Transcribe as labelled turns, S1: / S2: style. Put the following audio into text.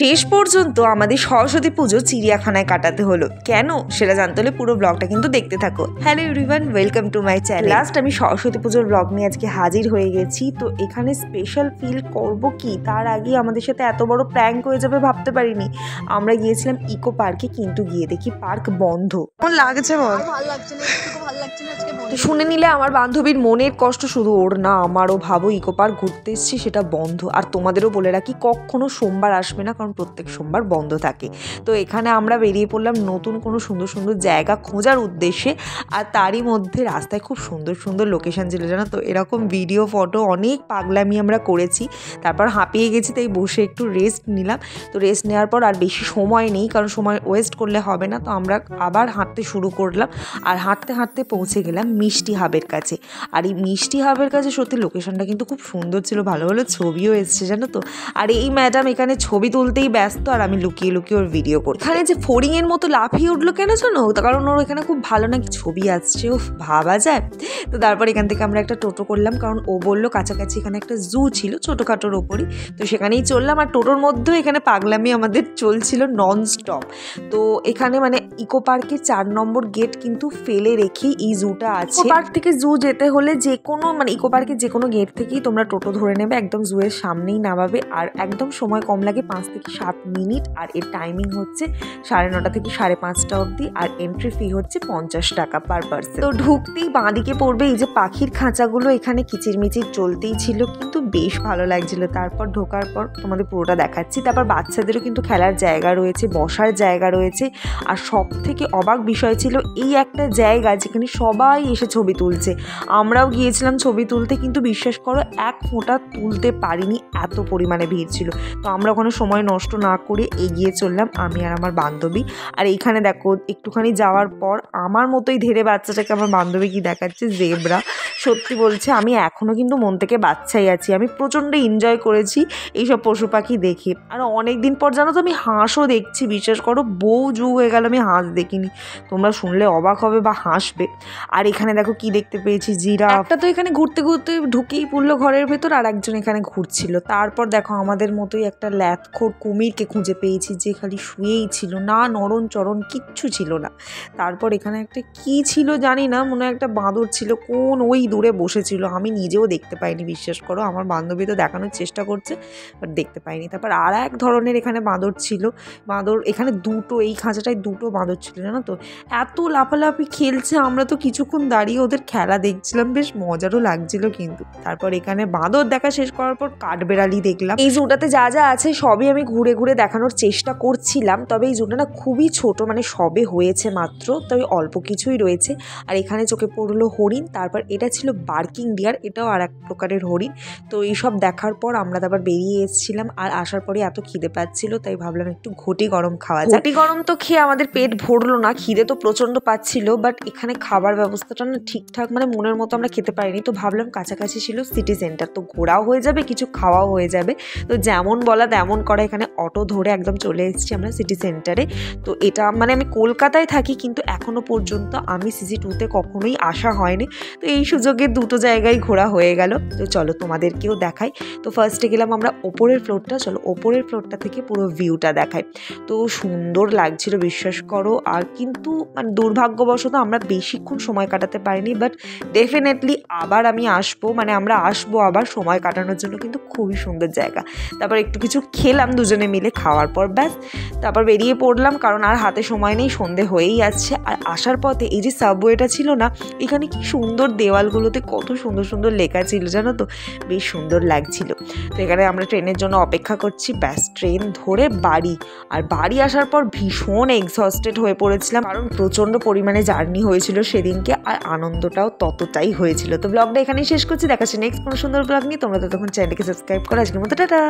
S1: শেষ পর্যন্ত আমাদের সরস্বতী পুজো চিড়িয়াখানায় কাটাতে হলো। কেন সেটা জানতে হলে পুরো ব্লগটা কিন্তু দেখতে থাকো। Hello everyone, welcome to my channel. Last আমি সরস্বতী পুজোর ব্লগ নিয়ে আজকে হাজির হয়ে গেছি। তো এখানে স্পেশাল ফিল করব কি তার আগে আমাদের সাথে এত বড় প্র্যাঙ্ক হয়ে যাবে ভাবতে পারিনি। আমরা গিয়েছিলাম ইকো পার্কে, কিন্তু গিয়ে দেখি পার্ক বন্ধ। কেমন লাগছে বল?
S2: ভালো লাগছে না, একটু ভালো লাগছে না আজকে।
S1: তো শুনে নিলে আমার বান্ধবীর মনের কষ্ট, শুধু ওর না আমারও। ভাবো ইকো পার্ক ঘুরতে এসেছি, সেটা বন্ধ। আর তোমাদেরও বলে রাখি, কখনো সোমবার আসবে না, কারণ প্রত্যেক সোমবার বন্ধ থাকে। তো এখানে আমরা বেরিয়ে পড়লাম নতুন কোনো সুন্দর সুন্দর জায়গা খোঁজার উদ্দেশ্যে। আর তারই মধ্যে রাস্তায় খুব সুন্দর সুন্দর লোকেশন ছিল, জানো তো। এরকম ভিডিও ফটো অনেক পাগলামি আমরা করেছি। তারপর হাঁপিয়ে গেছি, তাই বসে একটু রেস্ট নিলাম। তো রেস্ট নেওয়ার পর আর বেশি সময় নেই, কারণ সময় ওয়েস্ট করলে হবে না। তো আমরা আবার হাঁটতে শুরু করলাম। আর হাঁটতে হাঁটতে পৌঁছে গেলাম মিষ্টি হাবের কাছে। আর এই মিষ্টি হাবের কাছে সত্যি লোকেশনটা কিন্তু খুব সুন্দর ছিল, ভালো ভালো ছবিও এসছে, জানো তো। আর এই ম্যাডাম এখানে ছবি তুলতেই ব্যস্ত, আর আমি লুকিয়ে লুকিয়ে ওর ভিডিও করি। এখানে যে ফড়িংয়ের মতো লাফিয়ে উঠলো কেন জানো? কারণ ওর এখানে খুব ভালো নাকি ছবি আসছে। ও ভাবা যায়। তো তারপর এখান থেকে আমরা একটা টোটো করলাম, কারণ ও বললো কাছাকাছি এখানে একটা জু ছিল ছোটোখাটোর ওপরই। তো সেখানেই চললাম। আর টোটোর মধ্যেও এখানে পাগলামি আমাদের চলছিল নন স্টপ। তো এখানে মানে ইকো পার্কের 4 নম্বর গেট কিন্তু ফেলে রেখেই এই জুটা আছে। ইকো পার্ক থেকে জু যেতে হলে যে কোনো মানে ইকো পার্কের যে কোনো গেট থেকেই তোমরা টোটো ধরে নেবে, একদম জুয়ের সামনেই নামাবে। আর একদম সময় কম লাগে, 5 থেকে 7 মিনিট। আর এর টাইমিং হচ্ছে 9:30 থেকে 5:30 অবধি। আর এন্ট্রি ফি হচ্ছে 50 টাকা পার পার্সন। তো ঢুকতেই বাঁদিকে পড়বে এই যে পাখির খাঁচাগুলো, এখানে কিচিরমিচির চলতেই ছিল, কিন্তু বেশ ভালো লাগছিল। তারপর ঢোকার পর তোমাদের পুরোটা দেখাচ্ছি। তারপর বাচ্চাদেরও কিন্তু খেলার জায়গা রয়েছে, বসার জায়গা রয়েছে। আর সব থেকে অবাক বিষয় ছিল এই একটা জায়গা যেখানে সবাই এসে ছবি তুলছে। আমরাও গিয়েছিলাম ছবি তুলতে, কিন্তু বিশ্বাস করো এক ফোঁটা তুলতে পারিনি, এত পরিমাণে ভিড় ছিল। তো আমরা ওখানে সময় নষ্ট না করে এগিয়ে চললাম, আমি আর আমার বান্ধবী। আর এইখানে দেখো একটুখানি যাওয়ার পর আমার মতোই ধীরে বাচ্চাটাকে আমার বান্ধবী কি দেখাচ্ছে, জেব্রা। সত্যি বলছে, আমি এখনও কিন্তু মন থেকে বাচ্চাই আছি। আমি প্রচণ্ড এনজয় করেছি এইসব পশু পাখি দেখে। আর অনেক দিন পর জানো তো আমি হাঁসও দেখছি। বিশ্বাস করো বহু যুগ হয়ে গেল আমি হাঁস দেখিনি। তোমরা শুনলে অবাক হবে বা হাসবে। আর এখানে দেখো কি দেখতে পেয়েছি, জিরাফ। একটা তো এখানে ঘুরতে ঘুরতে ঢুকেই পড়লো ঘরের ভেতর, আর একজন এখানে ঘুরছিল। তারপর দেখো আমাদের মতোই একটা ল্যাথখোর কুমিরকে খুঁজে পেয়েছি, যে খালি শুয়েই ছিল, না নরণ চরণ কিচ্ছু ছিল না। তারপর এখানে একটা কি ছিল জানি না, মনে হয় একটা বাঁদর ছিল, কোন ওই দূরে বসেছিল। আমি নিজেও দেখতে পাইনি, বিশ্বাস করো। আমার বান্ধবী তো দেখানোর চেষ্টা করছে, বাট দেখতে পাইনি। তারপর আর এক ধরনের এখানে বাঁদর ছিল। বাঁদর এখানে দুটো, এই খাঁচাটায় দুটো বাঁদর ছিল, জানো তো। এত লাফালাফি খেলছে, আমরা তো কিছুক্ষণ দাঁড়িয়ে ওদের খেলা দেখছিলাম, বেশ মজারও লাগছিল কিন্তু। তারপর এখানে বাঁদর দেখা শেষ করার পর কাঠবেড়ালি দেখলাম। এই জুটাতে যা যা আছে সবই আমি ঘুরে ঘুরে দেখানোর চেষ্টা করছিলাম। তবে এই জুটা না খুবই ছোট, মানে সবে হয়েছে মাত্র, তবে অল্প কিছুই রয়েছে। আর এখানে চোখে পড়লো হরিণ। তারপর এটা ছিল বার্কিং ডিয়ার, এটাও আর এক প্রকারের হরিণ। তো এইসব দেখার পর আমরা তারপর বেরিয়ে এসেছিলাম। আর আসার পরে এত খিদে পাচ্ছিল, তাই ভাবলাম একটু ঘটি গরম খাওয়া যায়। ঘটি গরম তো খেয়ে আমাদের পেট ভরলো না, খিদে তো প্রচণ্ড পাচ্ছিল। বাট এখানে খাবার ব্যবস্থাটা না ঠিকঠাক, মানে মনের মতো আমরা খেতে পারিনি। তো ভাবলাম কাছাকাছি ছিল সিটি সেন্টার, তো ঘোরাও হয়ে যাবে, কিছু খাওয়াও হয়ে যাবে। তো যেমন বলা তেমন করা, এখানে অটো ধরে একদম চলে এসেছি আমরা সিটি সেন্টারে। তো এটা মানে আমি কলকাতায় থাকি, কিন্তু এখনও পর্যন্ত আমি CG2-তে কখনোই আসা হয়নি। তো এই সুযোগে দুটো জায়গায় ঘোরা হয়ে গেল। তো চলো তোমাদেরকেও দেখাই। তো ফার্স্টে গেলাম আমরা ওপরের ফ্লোরটা, চলো ওপরের ফ্লোরটা থেকে পুরো ভিউটা দেখাই। তো সুন্দর লাগছিল বিশ্বাস করো। আর কিন্তু মানে দুর্ভাগ্যবশত আমরা বেশিক্ষণ সময় কাটাতে পারিনি, বাট ডেফিনেটলি আবার আমি আসবো, মানে আমরা আসবো আবার সময় কাটানোর জন্য। কিন্তু খুবই সুন্দর জায়গা। তারপর একটু কিছু খেলাম দুজনে মিলে, খাওয়ার পর ব্যাস তারপর বেরিয়ে পড়লাম, কারণ আর হাতে সময় নেই, সন্ধে হয়েই আসছে। আর আসার পথে এই যে সাবওয়েটা ছিল না, এখানে কি সুন্দর দেওয়ালগুলোতে কত সুন্দর সুন্দর লেখা ছিল, জানো তো, বেশ সুন্দর লাগছিল। তো এখানে আমরা ট্রেনের জন্য অপেক্ষা করছি, ব্যাস ট্রেন ধরে বাড়ি। আর বাড়ি আসার পর ভীষণ এক্সহস্টেড হয়ে পড়েছিলাম, কারণ প্রচণ্ড পরিমাণে জার্নি হয়েছিল সেদিনকে। আর আনন্দটাও ততটাই হয়েছিল। তো ব্লগটা এখানেই শেষ করছি, দেখাচ্ছি নেক্সট কোনো সুন্দর ব্লগ নিয়ে। তোমরা ততক্ষণ চ্যানেলকে সাবস্ক্রাইব করো। আজকের মতো টাটা।